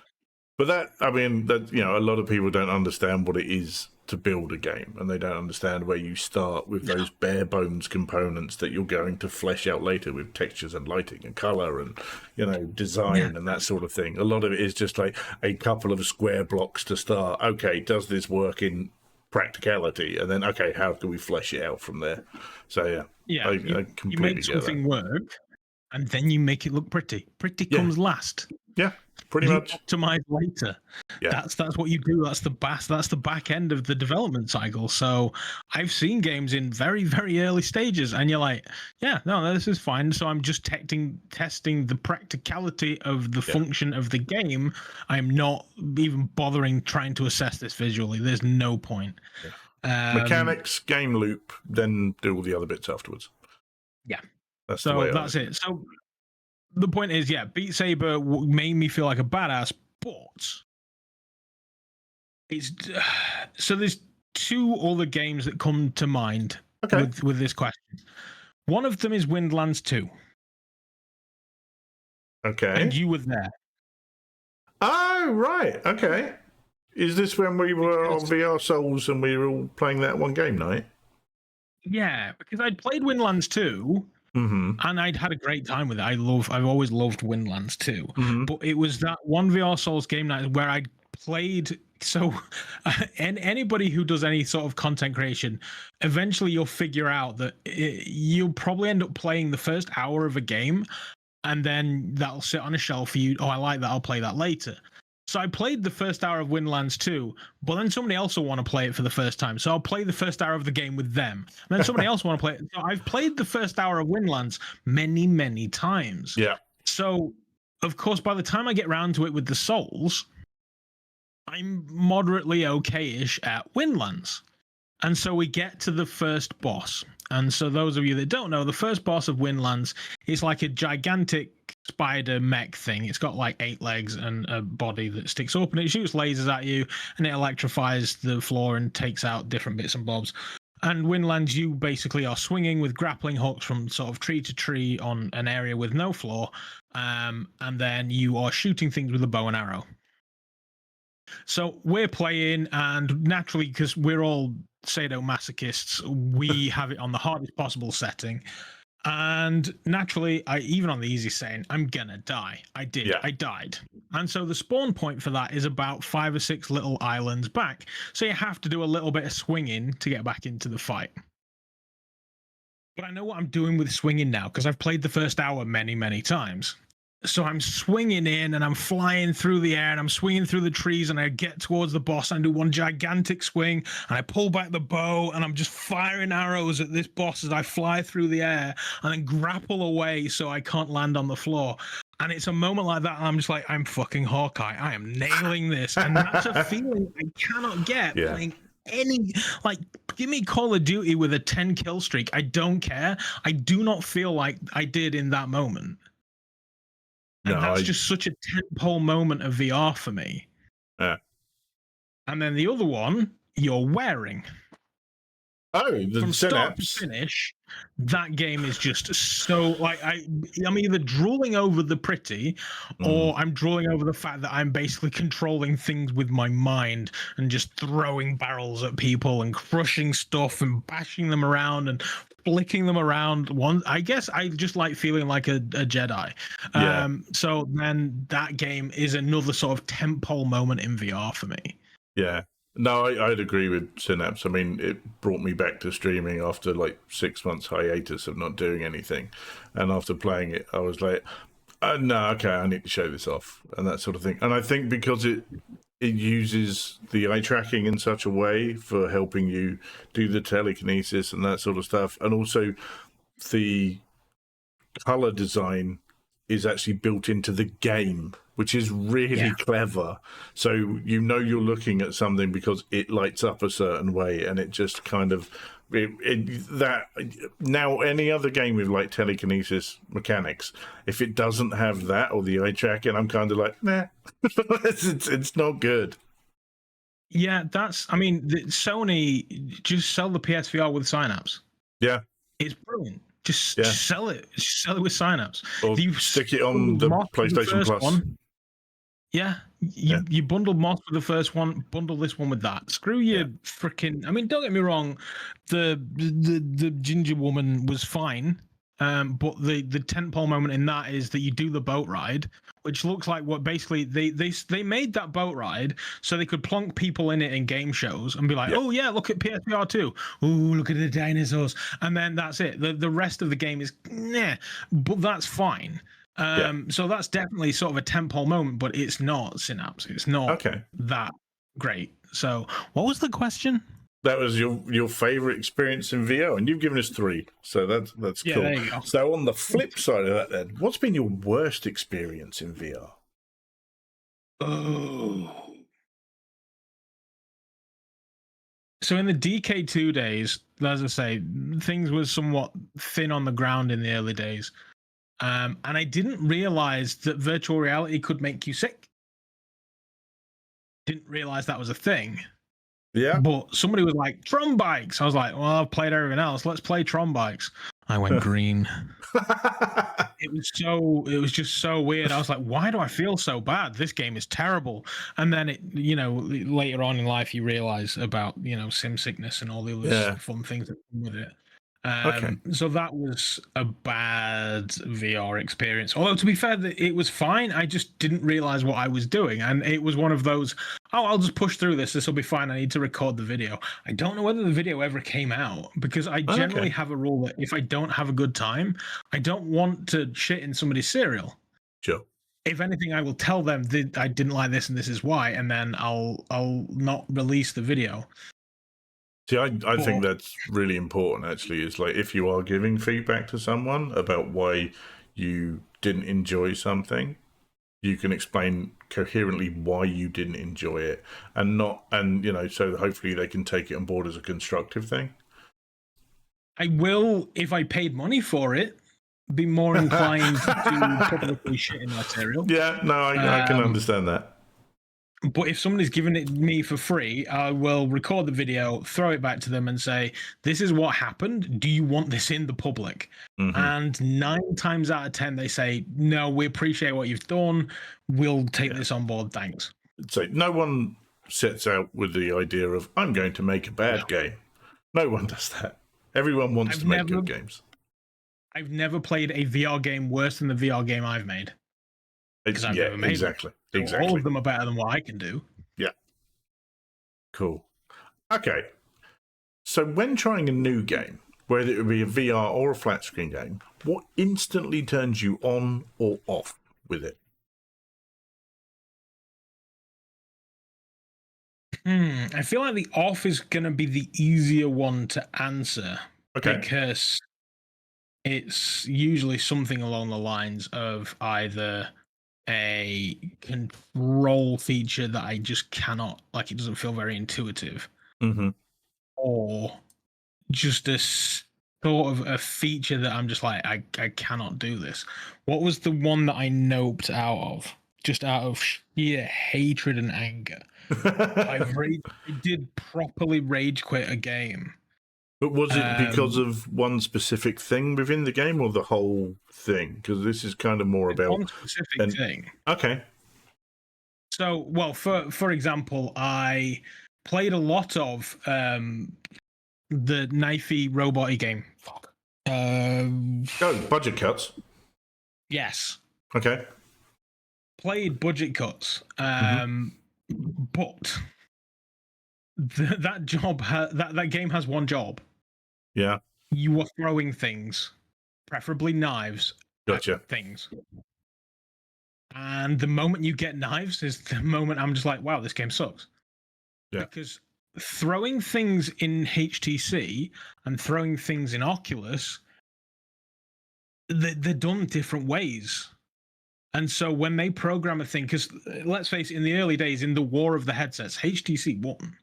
But a lot of people don't understand what it is to build a game, and they don't understand where you start with those bare bones components that you're going to flesh out later with textures and lighting and color and design and that sort of thing. A lot of it is just like a couple of square blocks to start. Okay, does this work in practicality? And then how can we flesh it out from there? So I completely you make something work, and then you make it look pretty. Pretty comes last. Yeah, pretty much. Optimize later. Yeah. That's what you do. That's the back end of the development cycle. So I've seen games in very, very early stages, and you're like, yeah, no, this is fine. So I'm just testing the practicality of the function of the game. I'm not even bothering trying to assess this visually. There's no point. Yeah. Mechanics, game loop, then do all the other bits afterwards. Yeah. That's the way that's it. So the point is, Beat Saber made me feel like a badass, but there's two other games that come to mind with this question. One of them is Windlands 2. Okay. And you were there. Oh, right. Okay. Is this when we were on VR Souls and we were all playing that one game night? Yeah, because I'd played Windlands 2. Mm-hmm. And I'd had a great time with it. I've always loved Windlands 2. Mm-hmm. But it was that one VR Souls game night where I'd played. So, and anybody who does any sort of content creation, eventually you'll figure out that you'll probably end up playing the first hour of a game, and then that'll sit on a shelf for you. Oh, I like that. I'll play that later. So I played the first hour of Windlands 2, but then somebody else will want to play it for the first time. So I'll play the first hour of the game with them. And then somebody else will want to play it. So I've played the first hour of Windlands many, many times. Yeah. So, of course, by the time I get around to it with the Souls, I'm moderately okay-ish at Windlands. And so we get to the first boss. And so those of you that don't know, the first boss of Windlands is like a gigantic spider mech thing. It's got like 8 legs and a body that sticks up, and it shoots lasers at you, and it electrifies the floor and takes out different bits and bobs. And Windlands, you basically are swinging with grappling hooks from sort of tree to tree on an area with no floor, and then you are shooting things with a bow and arrow. So we're playing, and naturally, because we're all sadomasochists, we have it on the hardest possible setting. And naturally, even on the easy setting, I'm gonna die. I died. And so the spawn point for that is about 5 or 6 little islands back. So you have to do a little bit of swinging to get back into the fight. But I know what I'm doing with swinging now, because I've played the first hour many, many times. So I'm swinging in and I'm flying through the air and I'm swinging through the trees, and I get towards the boss and I do one gigantic swing and I pull back the bow and I'm just firing arrows at this boss as I fly through the air and then grapple away so I can't land on the floor. And it's a moment like that, and I'm just like, I'm fucking Hawkeye. I am nailing this. And that's a feeling I cannot get playing any, like, give me Call of Duty with a 10 kill streak. I don't care. I do not feel like I did in that moment. And that's just such a tentpole moment of VR for me. Yeah. And then the other one, you're wearing. Oh, the from start Synapse. to finish, that game is just so, like, I'm either drooling over the pretty, or I'm drooling over the fact that I'm basically controlling things with my mind and just throwing barrels at people and crushing stuff and bashing them around and flicking them around. I guess I just like feeling like a Jedi. So then that game is another sort of tentpole moment in VR for me. Yeah. No, I'd agree with Synapse. I mean, it brought me back to streaming after like 6 months hiatus of not doing anything. And after playing it, I was like, no, okay, I need to show this off and that sort of thing. And I think because it uses the eye tracking in such a way for helping you do the telekinesis and that sort of stuff. And also the color design is actually built into the game, which is really clever. So you're looking at something because it lights up a certain way, and it just kind of that. Now, any other game with like telekinesis mechanics, if it doesn't have that or the eye tracking, I'm kind of like, nah, it's not good. Yeah, I mean, Sony just sell the PSVR with Synapse. Yeah, it's brilliant. Just sell it. Sell it with Synapse. or stick it on the PlayStation Plus. Yeah, you bundled Moss with the first one. Bundle this one with that. Screw your freaking. I mean, don't get me wrong. The ginger woman was fine, but the tentpole moment in that is that you do the boat ride, which looks like what basically they made that boat ride so they could plonk people in it in game shows and be like, oh yeah, look at PSVR 2. Oh, look at the dinosaurs, and then that's it. The rest of the game is nah, but that's fine. So that's definitely sort of a tentpole moment, but it's not Synapse. It's not that great. So what was the question? That was your favorite experience in VR, and you've given us 3, so that's cool. There you go. So on the flip side of that, then, what's been your worst experience in VR? Oh. So in the DK2 days, as I say, things were somewhat thin on the ground in the early days. And I didn't realize that virtual reality could make you sick. Didn't realize that was a thing. Yeah. But somebody was like, Tron bikes. I was like, well, I've played everything else. Let's play Tron bikes. I went green. It was just so weird. I was like, why do I feel so bad? This game is terrible. And then later on in life, you realize about, sim sickness and all the other fun things that come with it. So that was a bad VR experience. Although, to be fair, it was fine. I just didn't realize what I was doing. And it was one of those, I'll just push through this. This will be fine. I need to record the video. I don't know whether the video ever came out because I generally have a rule that if I don't have a good time, I don't want to shit in somebody's cereal. Sure. If anything, I will tell them that I didn't like this and this is why, and then I'll not release the video. See, I think that's really important, actually, is like if you are giving feedback to someone about why you didn't enjoy something, you can explain coherently why you didn't enjoy it so hopefully they can take it on board as a constructive thing. I will, if I paid money for it, be more inclined to publicly shit in material. Yeah, no, I can understand that. But if somebody's giving it me for free, I will record the video, throw it back to them and say, this is what happened. Do you want this in the public? Mm-hmm. And 9 times out of 10, they say, no, we appreciate what you've done. We'll take this on board. Thanks. So no one sets out with the idea of, I'm going to make a bad game. No one does that. Everyone wants to make good games. I've never played a VR game worse than the VR game I've made. Because I've never made exactly. All of them are better than what I can do. Yeah. Cool. Okay. So when trying a new game, whether it be a VR or a flat screen game, what instantly turns you on or off with it? I feel like the off is going to be the easier one to answer. Okay. Because it's usually something along the lines of either a control feature that I just cannot, like, it doesn't feel very intuitive, or just a sort of a feature that I'm just like, I cannot do this. What was the one that I noped out of? Just out of sheer hatred and anger. I did properly rage quit a game. But was it because of one specific thing within the game or the whole thing? Because this is kind of more about one specific thing. Okay. So, well, for example, I played a lot of the knifey robot-y game. Fuck. Budget cuts. Yes. Okay. Played budget cuts, but that job that game has one job. Yeah. You are throwing things, preferably knives. Gotcha. At things. And the moment you get knives is the moment I'm just like, wow, this game sucks. Yeah. Because throwing things in HTC and throwing things in Oculus, they're done different ways. And so when they program a thing, because let's face it, in the early days, in the war of the headsets, HTC won.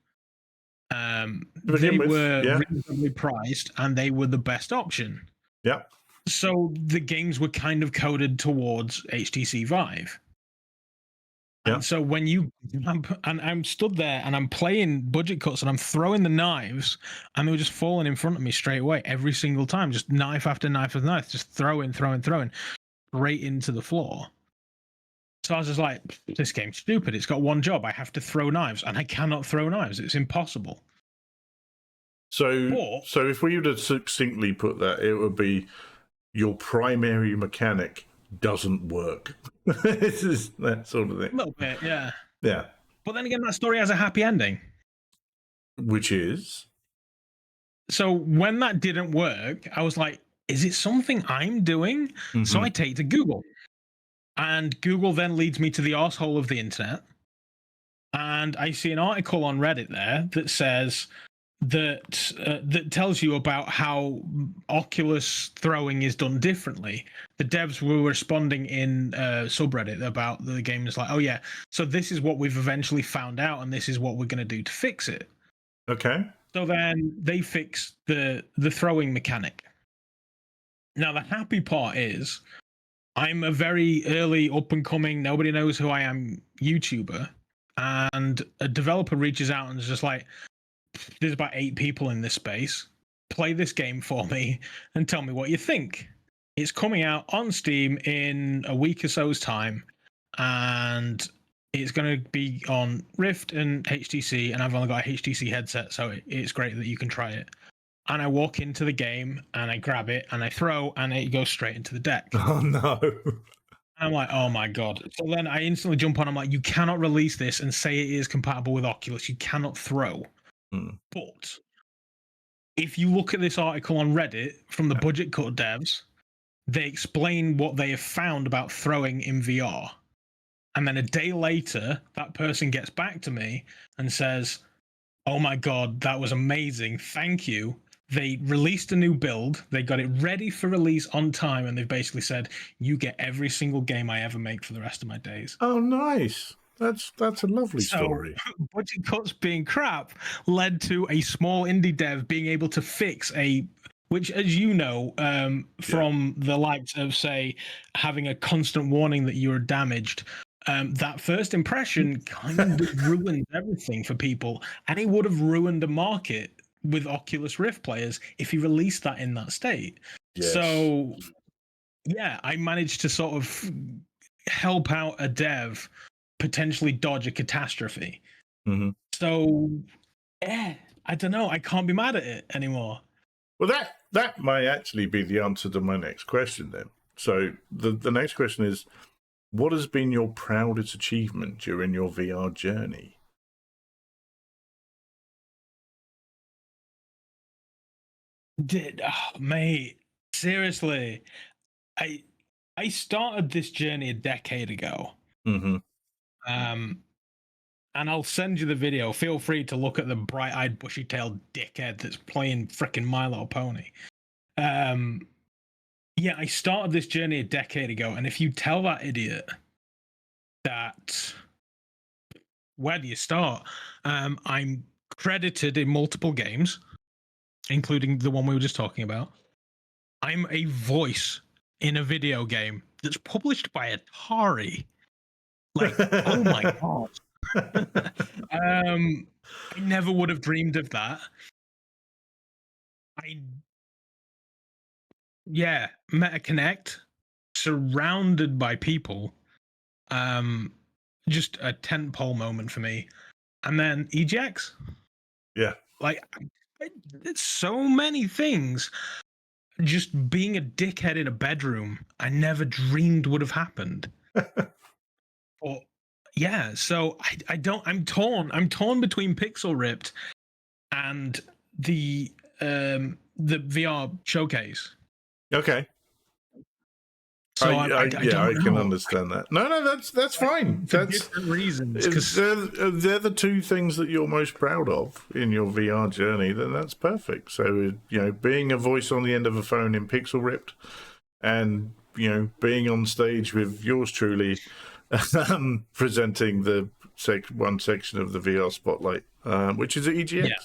They were reasonably priced and they were the best option. Yeah. So the games were kind of coded towards HTC Vive. Yeah. And so when I'm stood there and I'm playing budget cuts and I'm throwing the knives and they were just falling in front of me straight away every single time, just knife after knife after knife, just throwing right into the floor. So I was just like, this game's stupid. It's got one job. I have to throw knives and I cannot throw knives. It's impossible. So if we were to succinctly put that, it would be your primary mechanic doesn't work. It's just that sort of thing. A little bit, yeah. Yeah. But then again, that story has a happy ending. Which is? So when that didn't work, I was like, is it something I'm doing? Mm-hmm. So I take to Google. And Google then leads me to the arsehole of the internet. And I see an article on Reddit there that says that tells you about how Oculus throwing is done differently. The devs were responding in subreddit about the game is like, oh yeah, so this is what we've eventually found out, and this is what we're going to do to fix it. Okay. So then they fix the throwing mechanic. Now the happy part is, I'm a very early up and coming, nobody knows who I am YouTuber, and a developer reaches out and is just like, there's about 8 people in this space. Play this game for me and tell me what you think. It's coming out on Steam in a week or so's time, and it's going to be on Rift and HTC, and I've only got a HTC headset, so it's great that you can try it. And I walk into the game, and I grab it, and I throw, and it goes straight into the deck. Oh, no. I'm like, oh my God. So then I instantly jump on. I'm like, you cannot release this and say it is compatible with Oculus. You cannot throw. But if you look at this article on Reddit from the budget cut devs, they explain what they have found about throwing in VR. And then a day later, that person gets back to me and says, oh my God, that was amazing. Thank you. They released a new build. They got it ready for release on time. And they've basically said, you get every single game I ever make for the rest of my days. Oh, nice. That's a lovely story. Budget cuts being crap led to a small indie dev being able to fix which, as you know, from the likes of, say, having a constant warning that you are damaged, that first impression kind of ruined everything for people. And it would have ruined a market with Oculus Rift players if he released that in that state. Yes. So, yeah, I managed to sort of help out a dev potentially dodge a catastrophe. Mm-hmm. So, I don't know. I can't be mad at it anymore. Well, that might actually be the answer to my next question then. So the next question is, what has been your proudest achievement during your VR journey? Mate, seriously, I started this journey a decade ago. Mm-hmm. And I'll send you the video. Feel free to look at the bright-eyed, bushy-tailed dickhead that's playing frickin' My Little Pony. Yeah, I started this journey a decade ago, and if you tell that idiot that, where do you start? I'm credited in multiple games, including the one we were just talking about. I'm a voice in a video game that's published by Atari. Like, oh my God. I never would have dreamed of that. MetaConnect, surrounded by people. Just a tentpole moment for me. And then EGX. Yeah. Like, it's so many things. Just being a dickhead in a bedroom, I never dreamed would have happened. But yeah, so I'm torn between Pixel Ripped and the VR showcase. Okay. So I can understand that. No, that's fine. That's different reasons. They're the two things that you're most proud of in your VR journey. Then that's perfect. So being a voice on the end of a phone in Pixel Ripped, and being on stage with yours truly, presenting the one section of the VR Spotlight, which is at EGX. Yeah.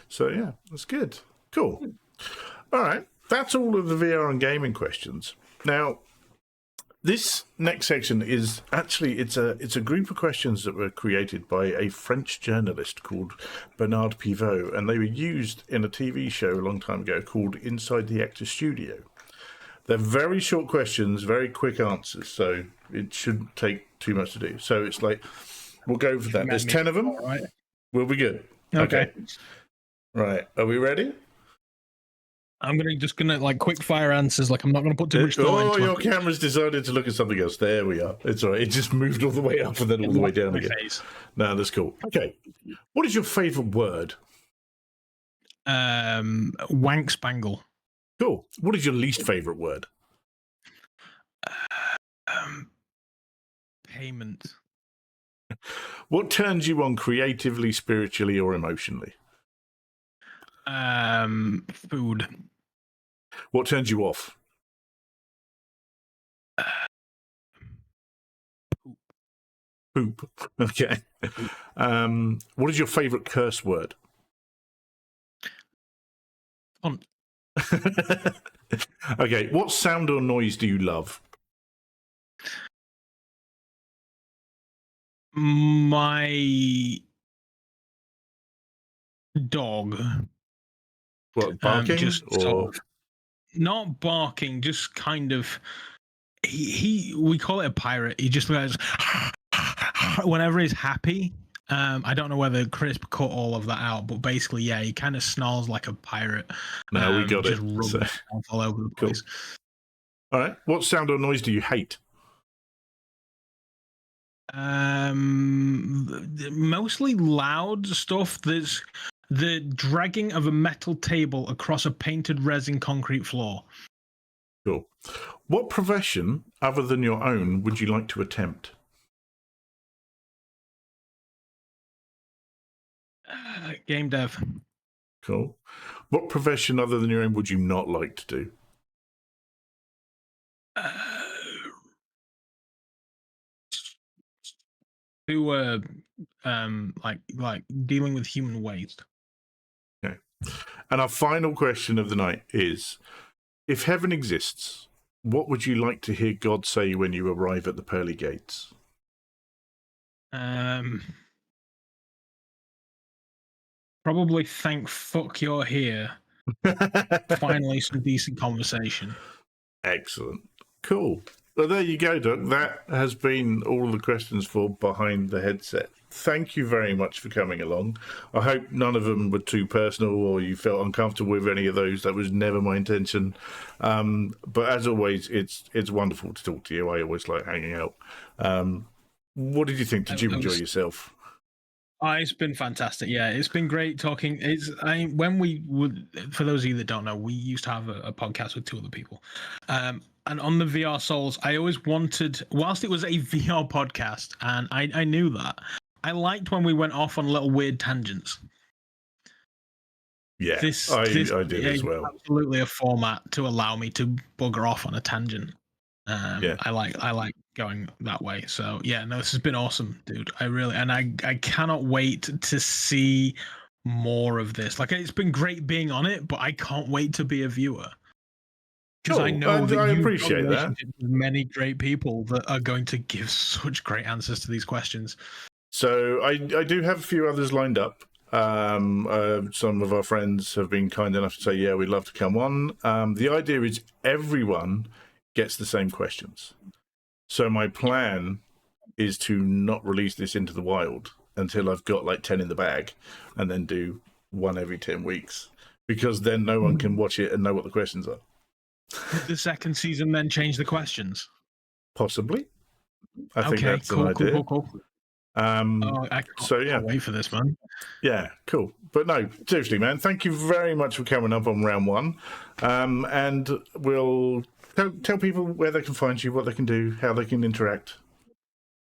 So yeah, that's good. Cool. All right, that's all of the VR and gaming questions. Now, this next section is actually it's a group of questions that were created by a French journalist called Bernard Pivot, and they were used in a TV show a long time ago called Inside the Actor Studio. They're very short questions, very quick answers, so it shouldn't take too much to do. So it's like, we'll go for that. There's 10 of them. Right. We'll be good. Okay. Right. Are we ready? I'm just gonna like quick fire answers. Like I'm not gonna put too much thought into your it. camera's decided to look at something else. There we are. It's all right. It just moved all the way up and then all the way down again. No, that's cool. Okay. What is your favourite word? Wank spangle. Cool. What is your least favourite word? Payment. What turns you on creatively, spiritually, or emotionally? Food. What turns you off? Poop. Okay. What is your favourite curse word? Cunt. Okay. What sound or noise do you love? My dog. What, barking? Just sort of, not barking, just kind of. We call it a pirate. He just goes whenever he's happy. I don't know whether Chris cut all of that out, but basically, yeah, he kind of snarls like a pirate. No, we got just it. Just rubs all over the place. All right. What sound or noise do you hate? Mostly loud stuff. There's the dragging of a metal table across a painted resin concrete floor. Cool. What profession other than your own would you like to attempt? Game dev. Cool. What profession other than your own would you not like to do? Like dealing with human waste. Okay. And our final question of the night is, if heaven exists, what would you like to hear God say when you arrive at the pearly gates? Probably thank fuck you're here. Finally, some decent conversation. Excellent. Cool. Well, there you go, Doc. That has been all the questions for Behind the Headset. Thank you very much for coming along. I hope none of them were too personal or you felt uncomfortable with any of those. That was never my intention. But as always, it's wonderful to talk to you. I always like hanging out. What did you think? Did you enjoy yourself? It's been fantastic. Yeah, it's been great talking. When we would, for those of you that don't know, we used to have a podcast with two other people. And on the VR Souls, I always wanted, whilst it was a VR podcast, and I knew that, I liked when we went off on little weird tangents. Yeah, I did as well. Absolutely a format to allow me to bugger off on a tangent. Yeah. I like going that way. So yeah, no, this has been awesome, dude. I cannot wait to see more of this. Like, it's been great being on it, but I can't wait to be a viewer. Because I know that I appreciate that. With many great people that are going to give such great answers to these questions. So I do have a few others lined up. Some of our friends have been kind enough to say, yeah, we'd love to come on. The idea is everyone gets the same questions. So my plan is to not release this into the wild until I've got like 10 in the bag, and then do one every 10 weeks, because then no one can watch it and know what the questions are. Would the second season then change the questions? Possibly. I think that's an idea. Cool. I can't wait for this, man. Yeah, cool. But no, seriously, man, thank you very much for coming up on round one. And we'll tell people where they can find you, what they can do, how they can interact.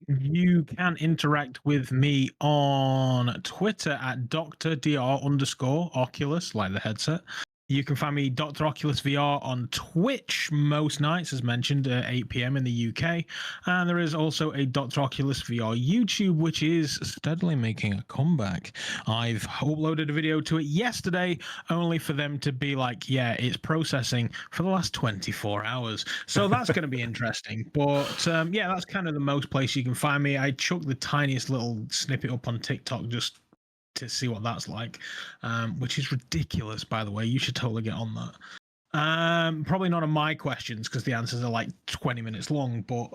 You can interact with me on Twitter at Dr. Dr. _Oculus, like the headset. You can find me Dr. Oculus VR on Twitch most nights, as mentioned, at 8 p.m. in the UK. And there is also a Dr. Oculus VR YouTube, which is steadily making a comeback. I've uploaded a video to it yesterday, only for them to be like, yeah, it's processing for the last 24 hours. So that's going to be interesting. But yeah, that's kind of the most place you can find me. I chucked the tiniest little snippet up on TikTok just to see what that's like, which is ridiculous, by the way. You should totally get on that. Probably not on my questions because the answers are like 20 minutes long, but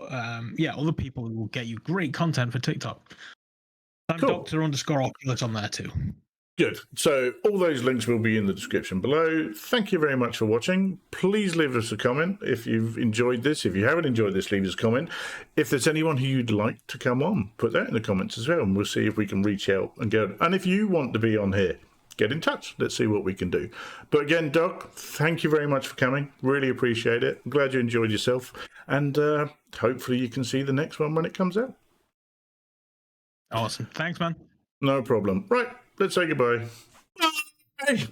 yeah, other people will get you great content for TikTok. I'm Cool. Dr._Oculus on there too. Good. So all those links will be in the description below. Thank you very much for watching. Please leave us a comment if you've enjoyed this. If you haven't enjoyed this, leave us a comment. If there's anyone who you'd like to come on, put that in the comments as well, and we'll see if we can reach out and go. And if you want to be on here, get in touch. Let's see what we can do. But again, Doc, thank you very much for coming. Really appreciate it. I'm glad you enjoyed yourself. And hopefully you can see the next one when it comes out. Awesome. Thanks, man. No problem. Right. Let's say goodbye. Bye.